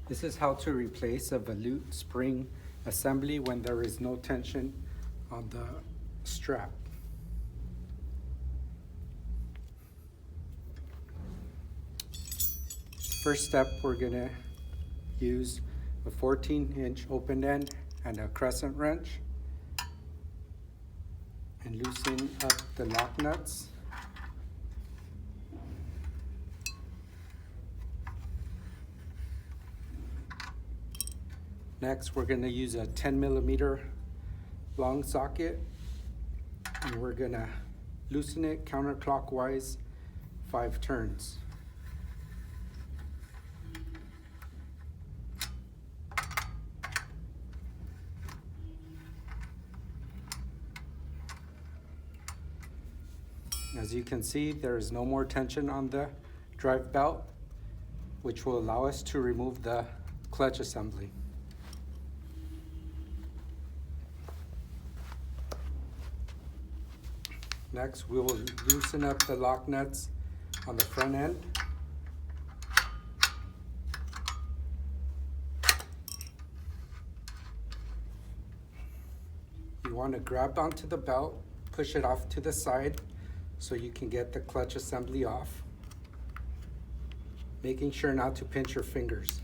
This is how to replace a volute spring assembly when there is no tension on the strap. First step, we're gonna use a 14-inch open end and a crescent wrench and loosen up the lock nuts. Next, we're going to use a 10mm long socket, and we're going to loosen it counterclockwise 5 turns. As you can see, there is no more tension on the drive belt, which will allow us to remove the clutch assembly. Next, we will loosen up the lock nuts on the front end. You want to grab onto the belt, push it off to the side so you can get the clutch assembly off, making sure not to pinch your fingers.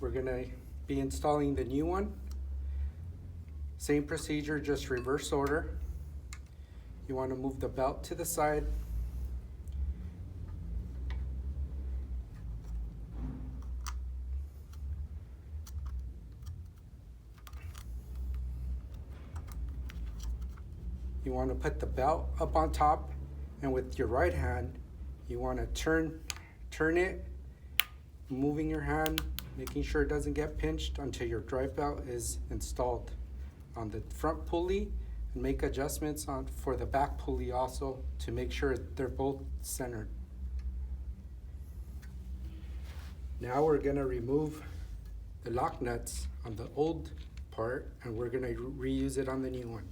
We're going to be installing the new one. Same procedure, just reverse order. You want to move the belt to the side. You want to put the belt up on top, and with your right hand, you want to turn it, moving your hand, making sure it doesn't get pinched until your drive belt is installed on the front pulley, and make adjustments for the back pulley also to make sure they're both centered. Now we're going to remove the lock nuts on the old part, and we're going to reuse it on the new one.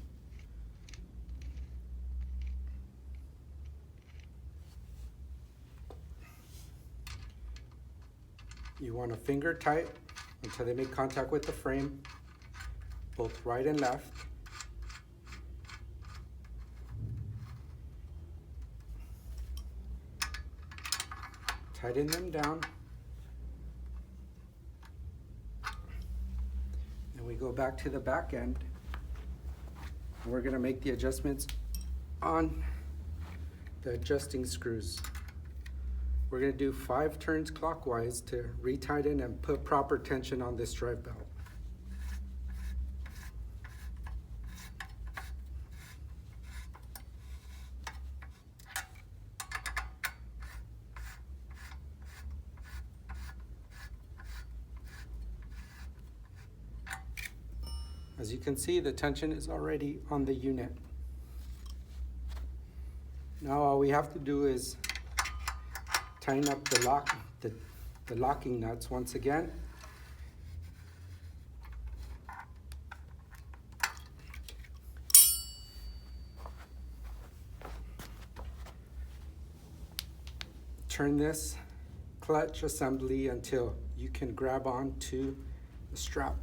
You want to finger tight until they make contact with the frame, both right and left. Tighten them down. And we go back to the back end. And we're going to make the adjustments on the adjusting screws. We're going to do 5 turns clockwise to retighten and put proper tension on this drive belt. As you can see, the tension is already on the unit. Now all we have to do is tighten up the locking nuts once again. Turn this clutch assembly until you can grab on to the strap.